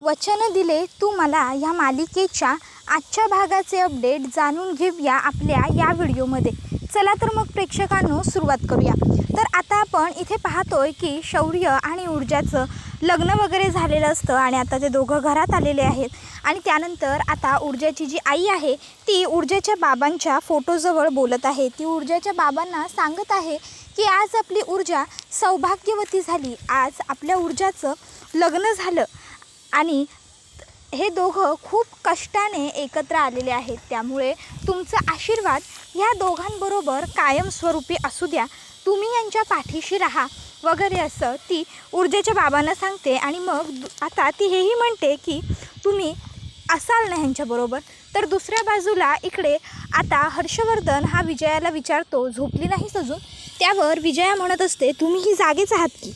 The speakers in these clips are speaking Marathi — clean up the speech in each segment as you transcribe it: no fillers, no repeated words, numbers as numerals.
वचन दिले तू मला या मालिकेच्या आजच्या भागाचे अपडेट जाणून घेऊया आपल्या या व्हिडिओमध्ये। चला तर मग प्रेक्षकांनो सुरुवात करूया। तर आता आपण इथे पाहतोय की शौर्य आणि ऊर्जाचं लग्न वगैरे झालेलं असतं आणि आता ते दोघं घरात आलेले आहेत आणि त्यानंतर आता ऊर्जाची जी आई आहे ती ऊर्जाच्या बाबांच्या फोटोजवळ बोलत आहे। ती ऊर्जाच्या बाबांना सांगत आहे की आज आपली ऊर्जा सौभाग्यवती झाली, आज आपल्या ऊर्जाचं लग्न झालं आणि हे दोघं खूप कष्टाने एकत्र आलेले आहेत, त्यामुळे तुमचा आशीर्वाद या दोघांबरोबर कायमस्वरूपी असू द्या, तुम्ही यांच्या पाठीशी राहा वगैरे असं ती ऊर्जेच्या बाबांना सांगते। आणि मग आता ती हेही म्हणते की तुम्ही असाल ना ह्यांच्याबरोबर। तर दुसऱ्या बाजूला इकडे आता हर्षवर्धन हा विजयाला विचारतो, झोपली नाहीस अजून? त्यावर विजया म्हणत असते, तुम्हीही जागेच आहात की?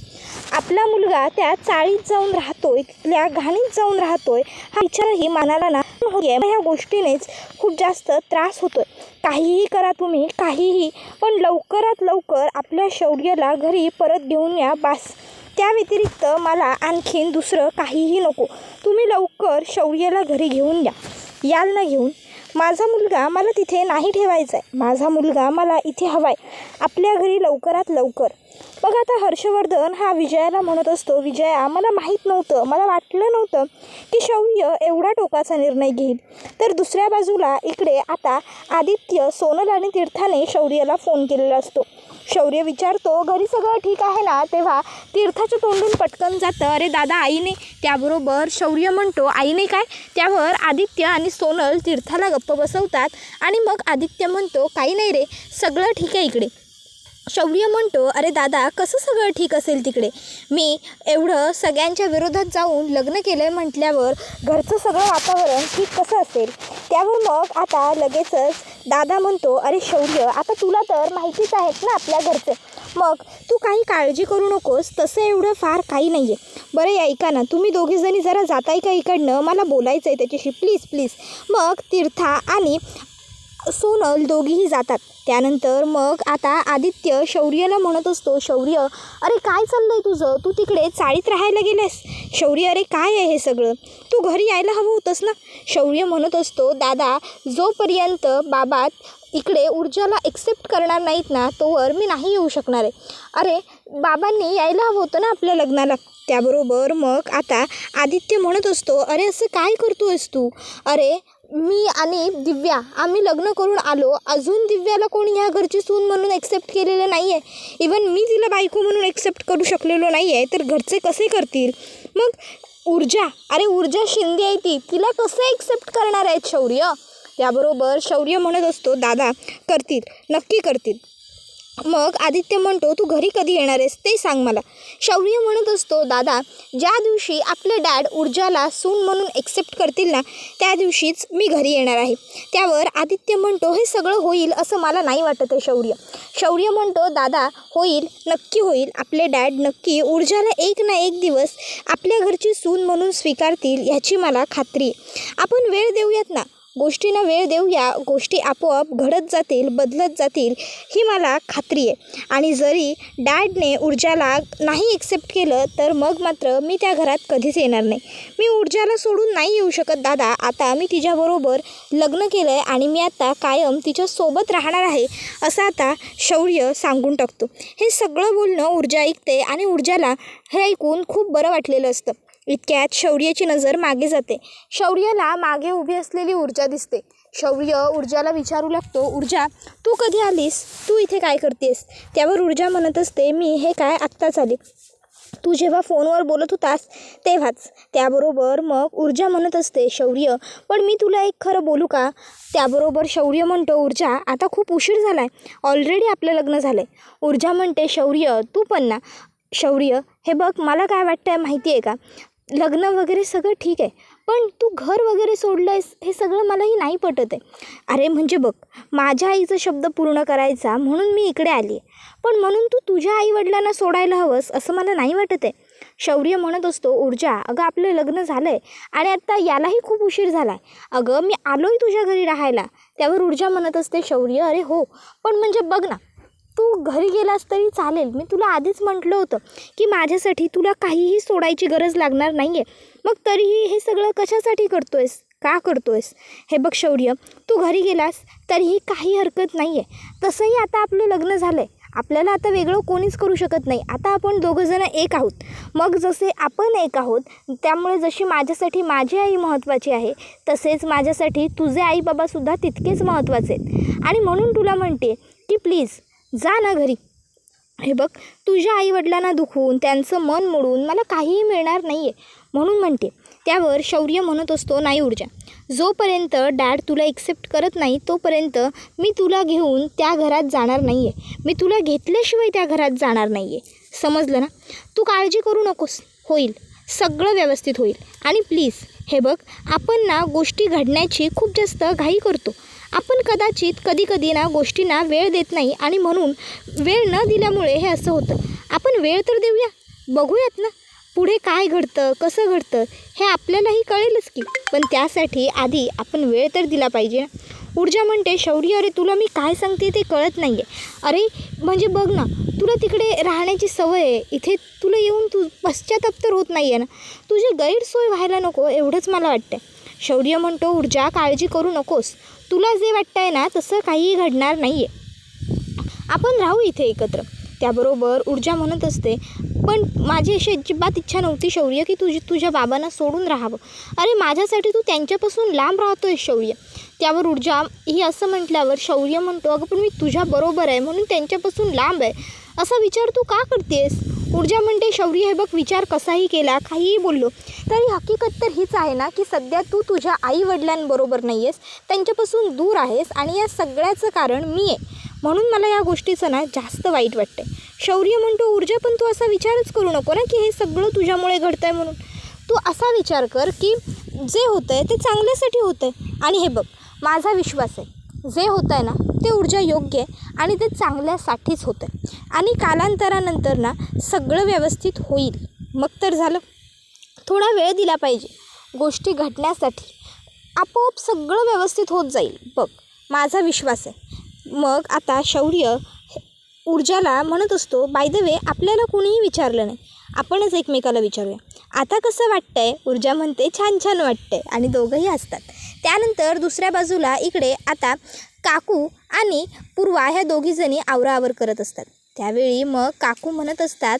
आपला मुलगा त्या चाळीत जाऊन राहतोय, तिथल्या घाणीत जाऊन राहतोय, हा विचारही मनाला ना होते। ह्या गोष्टीनेच खूप जास्त त्रास होतोय। काहीही करा तुम्ही, काहीही, पण लवकरात लवकर आपल्या शौर्याला घरी परत घेऊन या बास। त्या व्यतिरिक्त मला आणखीन दुसरं काहीही नको। तुम्ही लवकर शौर्याला घरी घेऊन याल ना घेऊन? माझा मुलगा मला तिथे नाही ठेवायचा आहे, माझा मुलगा मला इथे हवा आहे, आपल्या घरी लवकरात लवकर। मग आता हर्षवर्धन हा विजयाला म्हणत असतो, विजया मला माहीत नव्हतं, मला वाटलं नव्हतं की शौर्य एवढा टोकाचा निर्णय घेईल। तर दुसऱ्या बाजूला इकडे आता आदित्य, सोनल आणि तीर्थाने शौर्याला फोन केलेला असतो। शौर्य विचारतो, घरी सगळं ठीक आहे ना? तेव्हा तीर्थाच्या तोंडून पटकन जातं, अरे दादा आईने। त्याबरोबर शौर्य म्हणतो, आईने काय? त्यावर आदित्य आणि सोनल तीर्थाला गप्प बसवतात आणि मग आदित्य म्हणतो, काही नाही रे, सगळं ठीक आहे इकडे। शौर्य म्हणतो, अरे दादा कसं सगळं ठीक असेल तिकडे? मी एवढं सगळ्यांच्या विरोधात जाऊन लग्न केलं आहे म्हटल्यावर घरचं सगळं वातावरण ठीक कसं असेल? त्यावर मग आता लगेचच दादा म्हणतो, अरे शौर्य आता तुला तर माहितीच आहेत ना आपल्या घरचं, मग तू काही काळजी करू नकोस, तसं एवढं फार काही नाही आहे। बरं ऐका ना, तुम्ही दोघीजणी जरा जाताय का इकडनं? मला बोलायचं आहे त्याच्याशी, प्लीज प्लीज। मग तीर्था आणि सोनल दोघीही जातात। त्यानंतर मग आता आदित्य शौर्याला म्हणत असतो, शौर्य अरे काय चाललंय तुझं? तू तिकडे चाळीत राहायला गेलेस? शौर्य अरे काय आहे हे सगळं? तू घरी यायला हवं होतंस ना? शौर्य म्हणत असतो, दादा जोपर्यंत बाबा इकडे ऊर्जाला एक्सेप्ट करणार नाहीत ना तोवर मी नाही येऊ शकणार आहे। अरे बाबांनी यायला हवं होतं ना आपल्या लग्नाला। त्याबरोबर मग आता आदित्य म्हणत असतो, अरे असं काय करतो आहेस तू? अरे मी आणि दिव्या आम्ही लग्न करून आलो, अजून दिव्याला कोणी ह्या घरची सून म्हणून एक्सेप्ट केलेलं नाही आहे। इवन मी तिला बायको म्हणून एक्सेप्ट करू शकलेलो नाही आहे, तर घरचे कसे करतील? मग ऊर्जा, अरे ऊर्जा शिंदे आहे ती, तिला कसं एक्सेप्ट करणार आहेत शौर्य? त्याबरोबर शौर्य म्हणत असतो, दादा करतील, नक्की करतील। मग आदित्य म्हणतो, तू घरी कधी येणार आहेस ते सांग मला। शौर्य म्हणत असतो, दादा ज्या दिवशी आपले डॅड ऊर्जाला सून म्हणून एक्सेप्ट करतील ना त्या दिवशीच मी घरी येणार आहे। त्यावर आदित्य म्हणतो, हे सगळं होईल असं मला नाही वाटत आहे शौर्य। शौर्य म्हणतो, दादा होईल, नक्की होईल, आपले डॅड नक्की ऊर्जाला एक ना एक दिवस आपल्या घरची सून म्हणून स्वीकारतील ह्याची मला खात्री आहे। आपण वेळ देऊयात ना, गोष्टींना वेळ देऊया, गोष्टी आपोआप घडत जातील, बदलत जातील ही मला खात्री आहे। आणि जरी डॅडने ऊर्जाला नाही एक्सेप्ट केलं तर मग मात्र मी त्या घरात कधीच येणार नाही। मी ऊर्जाला सोडून नाही येऊ शकत दादा, आता मी तिच्याबरोबर लग्न केलं आहे आणि मी आता कायम तिच्यासोबत राहणार आहे असं आता शौर्य सांगून टाकतो। हे सगळं बोलणं ऊर्जा ऐकते आणि ऊर्जाला हे ऐकून खूप बरं वाटलेलं असतं। इतक्यात शौर्याची नजर मागे जाते, शौर्याला मागे उभी असलेली ऊर्जा दिसते। शौर्य ऊर्जाला विचारू लागतो, ऊर्जा तू कधी आलीस? तू इथे काय करतेस? त्यावर ऊर्जा म्हणत असते, मी हे काय आत्ताच आले, तू जेव्हा फोनवर बोलत होतास तेव्हाच। त्याबरोबर मग ऊर्जा म्हणत असते, शौर्य पण मी तुला एक खरं बोलू का? त्याबरोबर शौर्य म्हणतो, ऊर्जा आता खूप उशीर झाला आहे, ऑलरेडी आपलं लग्न झालं आहे। ऊर्जा म्हणते, शौर्य तू पण ना? शौर्य हे बघ, मला काय वाटतं आहे माहिती आहे का, लग्न वगैरे सगळं ठीक आहे, पण तू घर वगैरे सोडलं आहेस हे सगळं मलाही नाही पटत आहे। अरे म्हणजे बघ, माझ्या आईचा शब्द पूर्ण करायचा म्हणून मी इकडे आली आहे, पण म्हणून तू तुझ्या आईवडिलांना सोडायला हवंस असं मला नाही वाटत आहे। शौर्य म्हणत असतो, ऊर्जा अगं आपलं लग्न झालं आहे आणि आत्ता यालाही खूप उशीर झाला आहे, अगं मी आलो आहे तुझ्या घरी राहायला। त्यावर ऊर्जा म्हणत असते, शौर्य अरे हो, पण म्हणजे बघ ना, तू घरी गेलास तरी चालेल. मी तुला आधीच म्हटलं होतं की माझ्यासाठी तुला काहीही सोडायची गरज लागणार नाही आहे. मग तरीही हे सगळं कशासाठी करतो आहेस, का करतो आहेस? हे बघ शौर्य, तू घरी गेलास तरीही काही हरकत नाही आहे. तसंही आता आपलं लग्न झालं आहे. आपल्याला आता वेगळं कोणीच करू शकत नाही. आता आपण दोघंजणं एक आहोत. मग जसे आपण एक आहोत, त्यामुळे जशी माझ्यासाठी माझी आई महत्त्वाची आहे, तसेच माझ्यासाठी तुझे आई बाबासुद्धा तितकेच महत्त्वाचे आहेत. आणि म्हणून तुला म्हणते की प्लीज जा ना घरी. हे बघ, तुझ्या आईवडिलांना दुखवून त्यांचं मन मोडून मला काहीही मिळणार नाही आहे, म्हणून म्हणते. त्यावर शौर्य म्हणत असतो, नाही ऊर्जा, जोपर्यंत डॅड तुला एक्सेप्ट करत नाही तोपर्यंत मी तुला घेऊन त्या घरात जाणार नाही आहे. मी तुला घेतल्याशिवाय त्या घरात जाणार नाही आहे, समजलं ना? तू काळजी करू नकोस, होईल, सगळं व्यवस्थित होईल. आणि प्लीज हे बघ, आपण ना गोष्टी घडण्याची खूप जास्त घाई करतो. आपण कदाचित कधी ना गोष्टींना वेळ देत नाही आणि म्हणून वेळ न दिल्यामुळे हे असं होतं. आपण वेळ तर देऊया, बघूयात ना पुढे काय घडतं, कसं घडतं हे आपल्यालाही कळेलच की. पण त्यासाठी आधी आपण वेळ तर दिला पाहिजे ना. ऊर्जा म्हणते, शौर्य अरे तुला मी काय सांगते ते कळत नाही आहे. अरे म्हणजे बघ ना, तुला तिकडे राहण्याची सवय आहे, इथे तुला येऊन तू पश्चाताप तर होत नाही आहे ना. तुझी गैरसोय व्हायला नको एवढंच मला वाटतं. शौर्य म्हणतो, ऊर्जा काळजी करू नकोस, तुला जे वाटतं आहे ना तसं काहीही घडणार नाही आहे. आपण राहू इथे एकत्र. त्याबरोबर ऊर्जा म्हणत असते, पण माझी अशी अजिबात इच्छा नव्हती शौर्य की तुझ्या बाबांना सोडून राहावं. अरे माझ्यासाठी तू त्यांच्यापासून लांब राहतो आहे शौर्य. त्यावर ऊर्जा ही असं म्हटल्यावर शौर्य म्हणतो, अगं पण मी तुझ्याबरोबर आहे म्हणून त्यांच्यापासून लांब आहे, असा विचार तू का करतेस? ऊर्जा म्हणते, शौर्य हे बघ, विचार कसाही केला, काहीही बोललो तरी हकीकत तर हीच आहे ना की सध्या तू तुझ्या आईवडिलांबरोबर नाही आहेस, त्यांच्यापासून दूर आहेस आणि या सगळ्याचं कारण मी आहे. म्हणून मला या गोष्टीचं ना जास्त वाईट वाटतं. शौर्य म्हणतो, ऊर्जा पण तू असा विचारच करू नको ना की हे सगळं तुझ्यामुळे घडतं आहे म्हणून. तू असा विचार कर की जे होतं आहे ते चांगल्यासाठी होतं आहे. आणि हे बघ, माझा विश्वास आहे जे होतं आहे ना ते ऊर्जा योग्य आहे आणि ते चांगल्यासाठीच होतं आहे. आणि कालांतरानंतर ना सगळं व्यवस्थित होईल. मग तर झालं. थोडा वेळ दिला पाहिजे गोष्टी घडण्यासाठी, आपोआप सगळं व्यवस्थित होत जाईल. बघ, माझा विश्वास आहे. मग आता शौर्य ऊर्जाला म्हणत असतो, बाय द वे आपल्याला कोणीही विचारलं नाही, आपणच एकमेकाला विचारूया, आता कसं वाटतंय? ऊर्जा म्हणते, छान छान वाटतंय. आणि दोघंही असतात. त्यानंतर दुसऱ्या बाजूला इकडे आता काकू आणि पूर्वा ह्या दोघीजणी आवराआवर करत असतात. त्यावेळी मग काकू म्हणत असतात,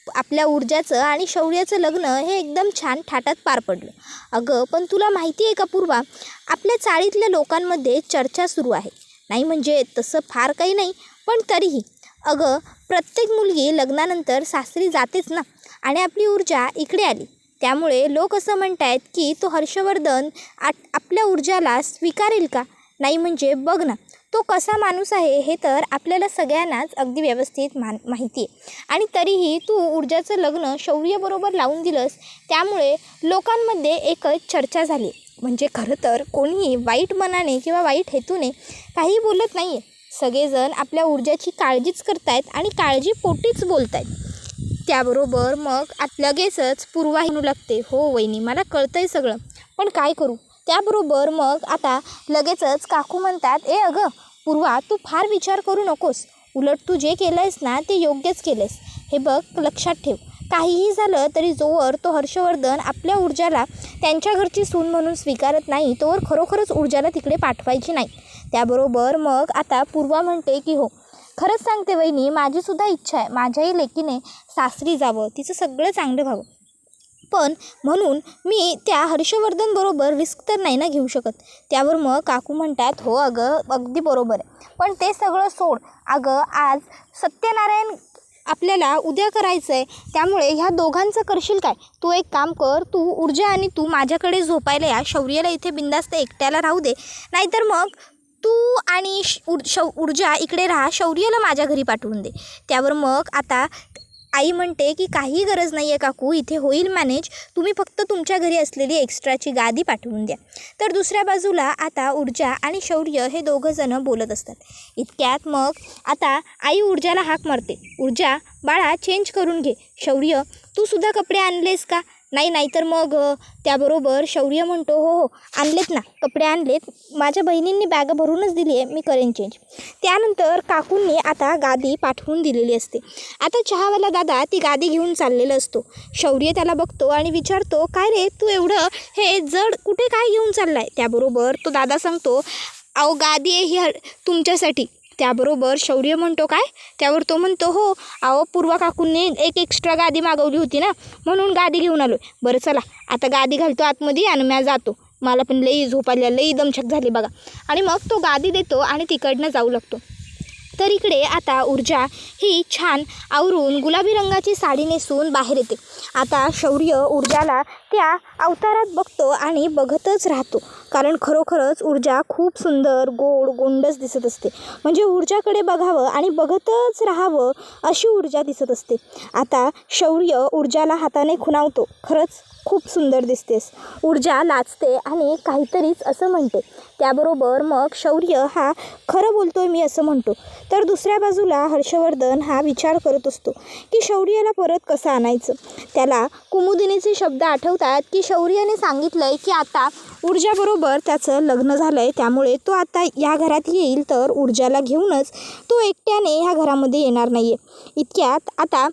आपल्या ऊर्जाचं आणि शौर्याचं लग्न हे एकदम छान थाटात पार पडलं. अगं पण तुला माहिती आहे का पूर्वा, आपल्या चाळीतल्या लोकांमध्ये चर्चा सुरू आहे. नाही म्हणजे तसं फार काही नाही, पण तरीही अगं प्रत्येक मुलगी लग्नानंतर सासरी जातेच ना, आणि आपली ऊर्जा इकडे आली. त्यामुळे लोक असं म्हणत आहेत की तो हर्षवर्धन आपल्या ऊर्जाला स्वीकारेल का? नाही म्हणजे बघ ना, तो कसा माणूस आहे हे तर आपल्याला सगळ्यांनाच अगदी व्यवस्थित माहिती आहे. आणि तरीही तू ऊर्जाचं लग्न शौर्याबरोबर लावून दिलंस, त्यामुळे लोकांमध्ये एकच चर्चा झाली. म्हणजे खरं तर कोणीही वाईट मनाने किंवा वाईट हेतूने काही बोलत नाही आहे. सगळेजण आपल्या ऊर्जाची काळजीच करतायत आणि काळजीपोटीच बोलत आहेत. त्याबरोबर मग लगेचच पूर्वा म्हणू लागते, हो वहिनी, मला कळतं आहे सगळं, पण काय करू? त्याबरोबर मग आता लगेचच काकू म्हणतात, अगं पूर्वा, तू फार विचार करू नकोस, उलट तू जे केलं आहेस ना ते योग्यच केलं आहेस. हे बघ, लक्षात ठेव, काहीही झालं तरी जोवर तो हर्षवर्धन आपल्या ऊर्जाला त्यांच्या घरची सून म्हणून स्वीकारत नाही तोवर खरोखरच ऊर्जाला तिकडे पाठवायची नाही. त्याबरोबर मग आता पूर्वा म्हणते की हो, खरंच सांगते वहिनी, माझीसुद्धा इच्छा आहे माझ्याही लेकीने सासरी जावं, तिचं सगळं चांगलं व्हावं. पण म्हणून मी त्या हर्षवर्धनबरोबर रिस्क तर नाही ना घेऊ शकत. त्यावर मग काकू म्हणतात, हो अगं अगदी बरोबर आहे, पण ते सगळं सोड. अगं आज सत्यनारायण आपल्याला उद्या करायचं आहे, त्यामुळे ह्या दोघांचं करशील काय? तू एक काम कर, तू ऊर्जा आणि तू माझ्याकडे झोपायला या, शौर्याला इथे बिंदास्त एकट्याला राहू दे, नाहीतर मग तू आणि ऊर्जा इकडे राहा, शौर्याला माझ्या घरी पाठवून दे. त्यावर मग आता आई म्हणते की काही गरज नाही आहे काकू, इथे होईल मॅनेज, तुम्ही फक्त तुमच्या घरी असलेली एक्स्ट्राची गादी पाठवून द्या. तर दुसऱ्या बाजूला आता ऊर्जा आणि शौर्य हे दोघंजणं बोलत असतात. इतक्यात मग आता आई ऊर्जाला हाक मारते, ऊर्जा बाळा चेंज करून घे. शौर्य, तू सुद्धा कपडे आणलेस का? नाही तर मग त्याबरोबर शौर्य म्हणतो हो आणलेत ना, कपडे आणलेत, माझ्या बहिणींनी बॅग भरूनच दिली आहे, मी करेन चेंज. त्यानंतर काकूंनी आता गादी पाठवून दिलेली असते. आता चहावाला दादा ती गादी घेऊन चाललेला असतो. शौर्य त्याला बघतो आणि विचारतो, काय रे तू एवढं हे जड कुठे काय घेऊन चाललाय? त्याबरोबर तो दादा सांगतो, अहो गादी आहे ही तुमच्यासाठी. त्याबरोबर शौर्य म्हणतो, काय? त्यावर तो म्हणतो, हो अहो पूर्वा काकूंनी एक एक्स्ट्रा गादी मागवली होती ना, म्हणून गादी घेऊन आलो. बरं चला आता गादी घालतो आतमध्ये आणि मी जातो, मला पण लई झोप आली, लई दमछक झाली बघा. आणि मग तो गादी देतो आणि तिकडनं जाऊ लागतो. तर इकडे आता ऊर्जा ही छान आवरून गुलाबी रंगाची साडी नेसून बाहेर येते. आता शौर्य ऊर्जाला त्या अवतारात बघतो आणि बघतच राहतो, कारण खरोखरच ऊर्जा खूप सुंदर गोंडस दिसत असते. म्हणजे ऊर्जाकडे बघावं आणि बघतच राहावं अशी ऊर्जा दिसत असते. आता शौर्य ऊर्जाला हाताने खुणावतो, खरंच खूप सुंदर दिसतेस. ऊर्जा लाजते आणि काहीतरीच असं म्हणते. त्याबरोबर मग शौर्य हा खरं बोलतोय मी असं म्हणतो. तर दुसऱ्या बाजूला हर्षवर्धन हा विचार करत असतो की शौर्याला परत कसं आणायचं. त्याला कुमुदिनीचे शब्द आठवतात की शौर्याने सांगितलंय की आता ऊर्जाबरोबर त्याचं लग्न झालं आहे, त्यामुळे तो आता या घरात येईल तर ऊर्जाला घेऊनच तो एकट्याने ह्या घरामध्ये येणार नाही आहे. इतक्यात आता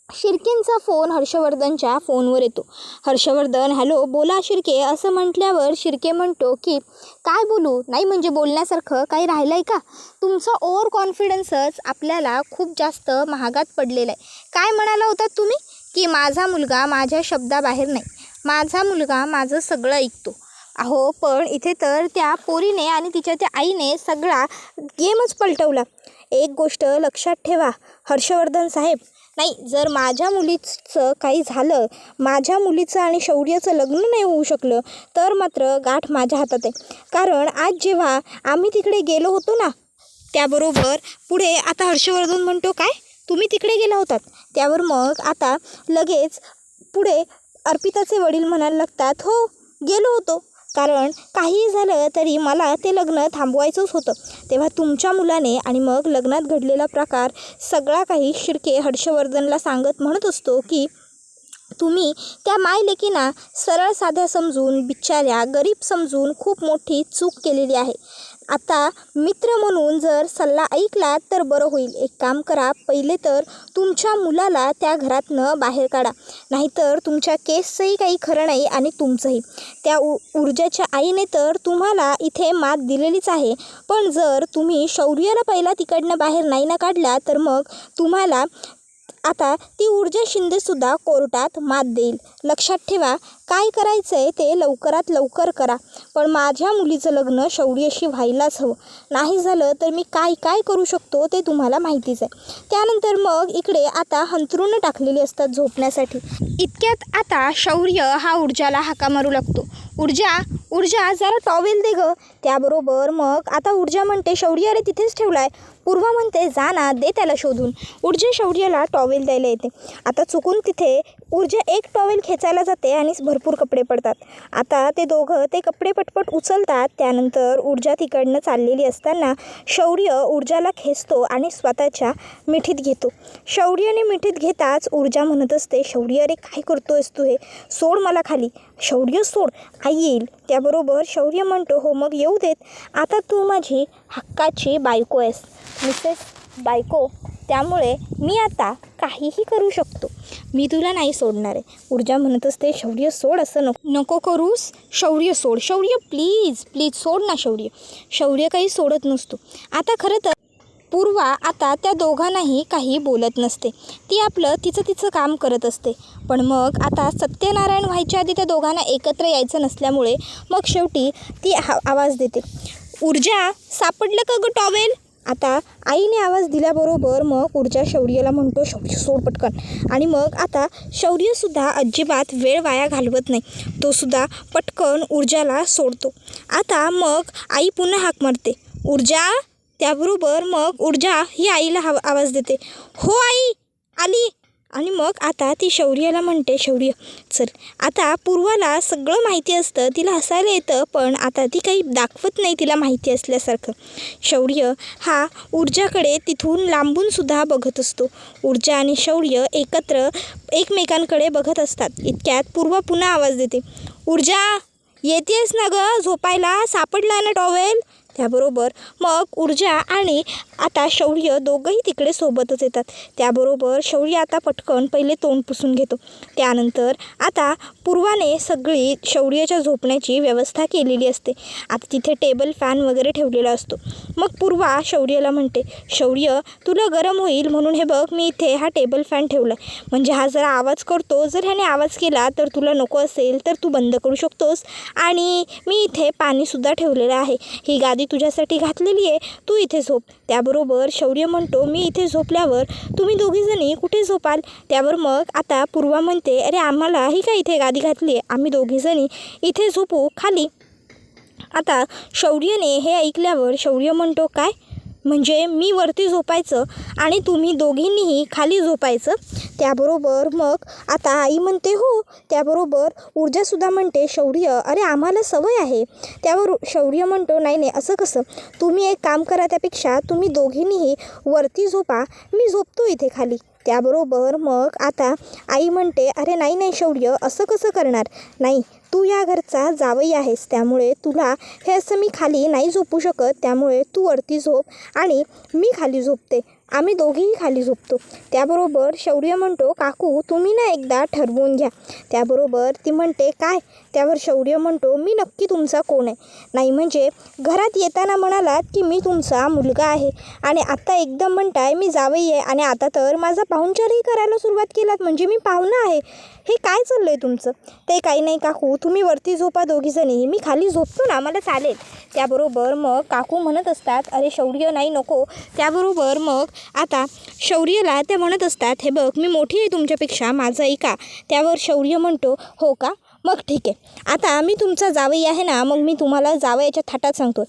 शिर्केंचा फोन हर्षवर्धनच्या फोनवर येतो. हर्षवर्धन हॅलो बोला शिर्के असं म्हटल्यावर शिर्के म्हणतो की काय बोलू, नाही म्हणजे बोलण्यासारखं काही राहिलं आहे का? तुमचा ओव्हर कॉन्फिडन्सच आपल्याला खूप जास्त महागात पडलेला आहे. काय म्हणाला होतात तुम्ही की माझा मुलगा माझ्या शब्दाबाहेर नाही, माझा मुलगा माझं सगळं ऐकतो. अहो पण इथे तर त्या पोरीने आणि तिच्या त्या आईने सगळा गेमच पलटवला. एक गोष्ट लक्षात ठेवा हर्षवर्धन साहेब, नाही जर माझ्या मुलीचं काही झालं, माझ्या मुलीचं आणि शौर्याचं लग्न नाही होऊ शकलं तर मात्र गाठ माझ्या हातात आहे. कारण आज जेव्हा आम्ही तिकडे गेलो होतो ना, त्याबरोबर पुढे आता हर्षवर्धन म्हणतो, काय तुम्ही तिकडे गेला होतात? त्यावर मग आता लगेच पुढे अर्पिताचे वडील म्हणायला लागतात, हो गेलो होतो, कारण काहीही झालं तरी मला ते लग्न थांबवायचंच होतं. तेव्हा तुमच्या मुलाने आणि मग लग्नात घडलेला प्रकार सगळा काही शिर्के हर्षवर्धनला सांगत म्हणत असतो की तुम्ही त्या मायलेकींना सरळ साध्या समजून, बिचाऱ्या गरीब समजून खूप मोठी चूक केलेली आहे. आता मित्र म्हणून जर सल्ला ऐकला तर बरं होईल. एक काम करा, पहिले तर तुमच्या मुलाला त्या घरातनं बाहेर काढा, नाहीतर तुमच्या केसचंही काही खरं नाही आणि तुमचंही. त्या ऊर्जाच्या आईने तर तुम्हाला इथे मात दिलेलीच आहे, पण जर तुम्ही शौर्याला पहिला तिकडनं बाहेर नाही ना काढला तर मग तुम्हाला आता ती ऊर्जा शिंदेसुद्धा कोर्टात मात देईल. लक्षात ठेवा, काय करायचं आहे ते लवकरात लवकर करा, पण माझ्या मुलीचं लग्न शौर्याशी व्हायलाच हवं. नाही झालं तर मी काय काय करू शकतो ते तुम्हाला माहितीच आहे. त्यानंतर मग इकडे आता अंथरुणं टाकलेली असतात झोपण्यासाठी. इतक्यात आता शौर्य हा ऊर्जाला हाका मारू लागतो, ऊर्जा जरा टॉवेल दे गं. त्याबरोबर मग आता ऊर्जा म्हणते, शौर्य अरे तिथेच ठेवला आहे. पूर्वा म्हणते, जा ना दे त्याला शोधून. ऊर्जा शौर्याला टॉवेल द्यायला येते. आता चुकून तिथे ऊर्जा एक टॉवेल खेचायला जाते आणि भरपूर कपडे पडतात. आता ते दोघं ते कपडे पटपट उचलतात. त्यानंतर ऊर्जा तिकडनं चाललेली असताना शौर्य ऊर्जाला खेचतो आणि स्वतःच्या मिठीत घेतो. शौर्याने मिठीत घेताच ऊर्जा म्हणत असते, शौर्य अरे काय करतोयस तू, हे सोड मला खाली. शौर्य सोड, आई येईल. त्याबरोबर शौर्य म्हणतो, हो मग येऊ देत, आता तू माझी हक्काची बायको आहेस, मिसेस बायको, त्यामुळे मी आता काहीही करू शकतो, मी तुला नाही सोडणार आहे. ऊर्जा म्हणत असते, शौर्य सोड, असं नको करूस, शौर्य सोड, शौर्य प्लीज सोड ना शौर्य. शौर्य काही सोडत नसतो. आता खरं तर पूर्वा आता त्या दोघांनाही काही बोलत नसते, ती आपलं तिचं काम करत असते. पण मग आता सत्यनारायण व्हायच्या आधी त्या दोघांना एकत्र यायचं नसल्यामुळे मग शेवटी ती आवाज देते, ऊर्जा सापडलं का गं टॉवेल? आता आईने आवाज दिल्याबरोबर मग ऊर्जा शौर्याला म्हणतो, शौर्य सोड पटकन. आणि मग आता शौर्यसुद्धा अजिबात वेळ वाया घालवत नाही, तो सुद्धा पटकन ऊर्जाला सोडतो. आता मग आई पुन्हा हाक मारते, ऊर्जा. त्याबरोबर मग ऊर्जा ही आईला आवाज देते, हो आई आली. आणि मग आता ती शौर्याला म्हणते, शौर्य चल. आता पूर्वाला सगळं माहिती असतं, तिला हसायला येतं, पण आता ती काही दाखवत नाही तिला माहिती असल्यासारखं. शौर्य हा ऊर्जाकडे तिथून लांबूनसुद्धा बघत असतो. ऊर्जा आणि शौर्य एकत्र एकमेकांकडे बघत असतात. इतक्यात पूर्वा पुन्हा आवाज देते, ऊर्जा येतेस ना गं झोपायला, सापडला ना टॉवेल. त्याबरोबर मग ऊर्जा आणि आता शौर्य दोघंही तिकडे सोबतच येतात. त्याबरोबर शौर्य आता पटकन पहिले तोंड पुसून घेतो. त्यानंतर आता पूर्वाने सगळी शौर्याच्या झोपण्याची व्यवस्था केलेली असते. आता तिथे टेबल फॅन वगैरे ठेवलेला असतो. मग पूर्वा शौर्याला म्हणते, शौर्य तुला गरम होईल म्हणून हे बघ मी इथे हा टेबल फॅन ठेवला आहे, म्हणजे हा जरा आवाज करतो, जर ह्याने आवाज केला तर तुला नको असेल तर तू बंद करू शकतोस. आणि मी इथे पाणीसुद्धा ठेवलेलं आहे. ही गादी तुझ्यासाठी घातलेली आहे, तू इथे झोप. त्याबरोबर शौर्य म्हणतो, मी इथे झोपल्यावर तुम्ही दोघीजणी कुठे झोपाल. त्यावर मग आता पूर्वा म्हणते, अरे आम्हाला ही काय इथे गादी घातली आहे, आम्ही दोघीजणी इथे झोपू खाली. आता शौर्यने हे ऐकल्यावर शौर्य म्हणतो, काय म्हणजे मी वरती झोपायचं आणि तुम्ही दोघींनीही खाली झोपायचं. त्याबरोबर मग आता आई म्हणते, हो. त्याबरोबर ऊर्जासुद्धा म्हणते, शौर्य अरे आम्हाला सवय आहे. त्यावर शौर्य म्हणतो, नाही नाही असं कसं, तुम्ही एक काम करा, त्यापेक्षा तुम्ही दोघींनीही वरती झोपा, मी झोपतो इथे खाली. त्याबरोबर मग आता आई म्हणते, अरे नाही नाही शौर्य असं कसं करणार, नाही तू या घरचा जावई आहेस, त्यामुळे तुला हे असं मी खाली नाही झोपू शकत, त्यामुळे तू वरती झोप आणि मी खाली झोपते, आम्ही दोघीही खाली झोपतो. त्याबरोबर शौर्य म्हणतो, काकू तुम्ही ना एकदा ठरवून घ्या. त्याबरोबर ती म्हणते, काय. त्यावर शौर्य म्हणतो, मी नक्की तुमचा कोण आहे. नाही म्हणजे घरात येताना म्हणालात की मी तुमचा मुलगा आहे आणि आत्ता एकदम म्हणताय मी जावई आहे आणि आता तर माझा पाहुणचारही करायला सुरुवात केलात, म्हणजे मी पाहुणा आहे. हे काय चाललं आहे तुमचं. ते काही नाही काकू, तुम्ही वरती झोपा दोघीजणी, मी खाली झोपतो ना, मला चालेल. त्याबरोबर मग काकू म्हणत असतात, अरे शौर्य नाही नको. त्याबरोबर मग आता शौर्यला ते म्हणत असतात, हे बघ मी मोठी आहे तुमच्यापेक्षा, माझं ऐका. त्यावर शौर्य म्हणतो, हो का, मग ठीक आहे. आता मी तुमचा जावई आहे ना, मग मी तुम्हाला जावयाच्या थाटात सांगतो,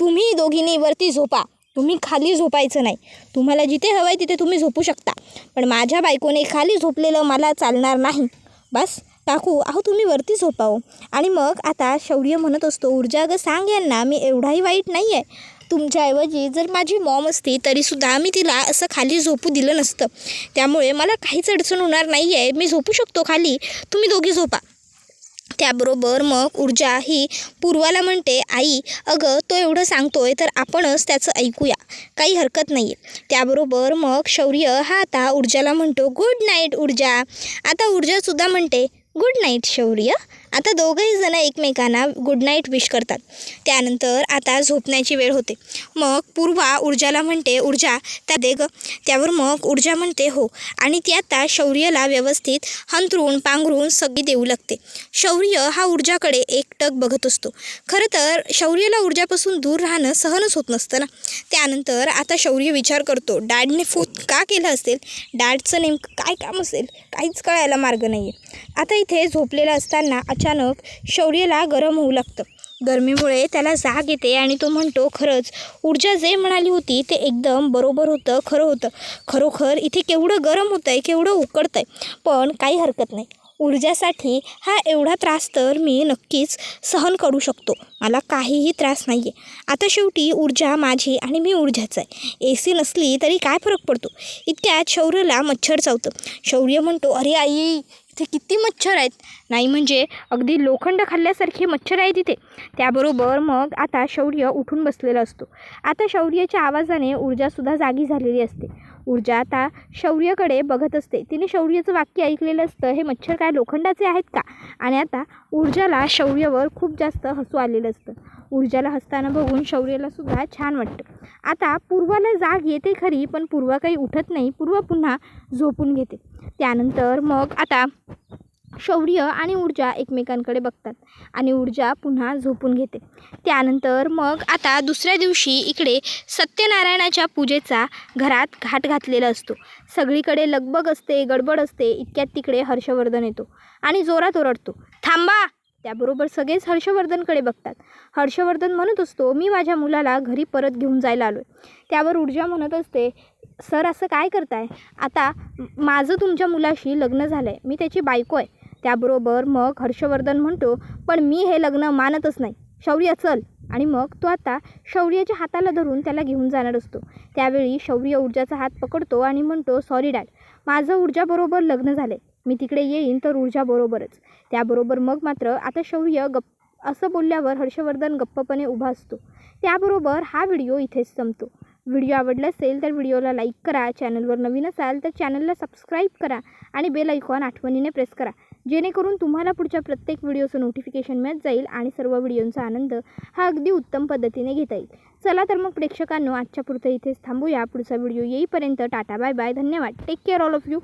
तुम्ही दोघींनी वरती झोपा, तुम्ही खाली झोपायचं नाही. तुम्हाला जिथे हवं आहे तिथे तुम्ही झोपू शकता, पण माझ्या बायकोने खाली झोपलेलं मला चालणार नाही. बस काकू, अहो तुम्ही वरती झोपाव. आणि मग आता शौर्य म्हणत असतो, ऊर्जा अगं सांग यांना, मी एवढाही वाईट नाही आहे. तुमच्याऐवजी जर माझी मॉम असती तरीसुद्धा मी तिला असं खाली झोपू दिलं नसतं, त्यामुळे मला काहीच अडचण होणार नाही आहे, मी झोपू शकतो खाली, तुम्ही दोघी झोपा. त्याबरोबर मग ऊर्जा ही पूर्वाला म्हणते, आई अगं तो एवढं सांगतोय तर आपणच त्याचं ऐकूया, काही हरकत नाही आहे. त्याबरोबर मग शौर्य हा आता ऊर्जाला म्हणतो, गुड नाईट ऊर्जा. आता ऊर्जासुद्धा म्हणते, गुड नाईट शौर्य. आता दोघंही जण एकमेकांना गुड नाईट विश करतात. त्यानंतर आता झोपण्याची वेळ होते. मग पूर्वा ऊर्जाला म्हणते, ऊर्जा त्या दे गं. त्यावर मग ऊर्जा म्हणते, हो. आणि ती आता शौर्याला व्यवस्थित हंतरून पांघरून सगळी देऊ लागते. शौर्य हा ऊर्जाकडे एकटक बघत असतो. खरं तर शौर्याला ऊर्जापासून दूर राहणं सहनच होत नसतं ना. त्यानंतर आता शौर्य विचार करतो, डॅडने फोन का केला असेल, डॅडचं नेमकं काय काम असेल, काहीच कळायला मार्ग नाही आहे. आता इथे झोपलेला असताना अचानक शौर्याला गरम होऊ लागतं. गरमीमुळे त्याला जाग येते आणि तो म्हणतो, खरंच ऊर्जा जे म्हणाली होती ते एकदम बरोबर होतं, खरं होतं. खरोखर इथे केवढं गरम होतं आहे, केवढं उकडतं आहे, पण काही हरकत नाही. ऊर्जासाठी हा एवढा त्रास तर मी नक्कीच सहन करू शकतो, मला काहीही त्रास नाही आहे. आता शेवटी ऊर्जा माझी आणि मी ऊर्जाचं आहे, AC नसली तरी काय फरक पडतो. इतक्यात शौर्यला मच्छर चावतं. शौर्य म्हणतो, अरे आई इथे किती मच्छर आहेत, नाही म्हणजे अगदी लोखंड खाल्ल्यासारखे मच्छर आहेत इथे. त्याबरोबर मग आता शौर्य उठून बसलेला असतो. आता शौर्याच्या आवाजाने ऊर्जासुद्धा जागी झालेली असते. ऊर्जा आता शौर्याकडे बघत असते. तिने शौर्याचं वाक्य ऐकलेलं असतं, हे मच्छर काय लोखंडाचे आहेत का. आणि आता ऊर्जाला शौर्यावर खूप जास्त हसू आलेलं असतं. ऊर्जाला हसताना बघून शौर्यालासुद्धा छान वाटतं. आता पूर्वाला जाग येते खरी, पण पूर्वा काही उठत नाही. पूर्वा पुन्हा झोपून घेते. त्यानंतर मग आता शौर्य आणि ऊर्जा एकमेकांकडे बघतात आणि ऊर्जा पुन्हा झोपून घेते. त्यानंतर मग आता दुसऱ्या दिवशी इकडे सत्यनारायणाच्या पूजेचा घरात घाट घातलेला असतो. सगळीकडे लगबग असते, गडबड असते. इतक्यात तिकडे हर्षवर्धन येतो आणि जोरात ओरडतो, थांबा, त्याबरोबर सगळेच हर्षवर्धनकडे बघतात. हर्षवर्धन म्हणत असतो, मी माझ्या मुलाला घरी परत घेऊन जायला आलो आहे. त्यावर ऊर्जा म्हणत असते, सर असं काय करताय? आता माझं तुमच्या मुलाशी लग्न झालं आहे, मी त्याची बायको आहे. त्याबरोबर मग हर्षवर्धन म्हणतो, पण मी हे लग्न मानतच नाही. शौर्य चल. आणि मग तो आता शौर्याच्या हाताला धरून त्याला घेऊन जाणार असतो. त्यावेळी शौर्य ऊर्जाचा हात पकडतो आणि म्हणतो, सॉरी डॅड, माझं ऊर्जाबरोबर लग्न झालं आहे, मी तिकडे येईन तर ऊर्जाबरोबरच. त्याबरोबर मग मात्र आता शौर्य असं बोलल्यावर हर्षवर्धन गप्पपणे उभा असतो. त्याबरोबर हा व्हिडिओ इथेच संपतो. व्हिडिओ आवडला असेल तर व्हिडिओला लाईक करा, चॅनलवर नवीन असाल तर चॅनलला सबस्क्राईब करा आणि बेल आयकॉन आठवणीने प्रेस करा, जेणेकरून तुम्हाला पुढच्या प्रत्येक व्हिडिओचं नोटिफिकेशन मिळत जाईल आणि सर्व व्हिडिओंचा आनंद हा अगदी उत्तम पद्धतीने घेता येईल. चला तर मग प्रेक्षकांनो, आजच्या पुरतं इथेच थांबूया. पुढचा व्हिडिओ येईपर्यंत टाटा बाय बाय, धन्यवाद. Take care all of you.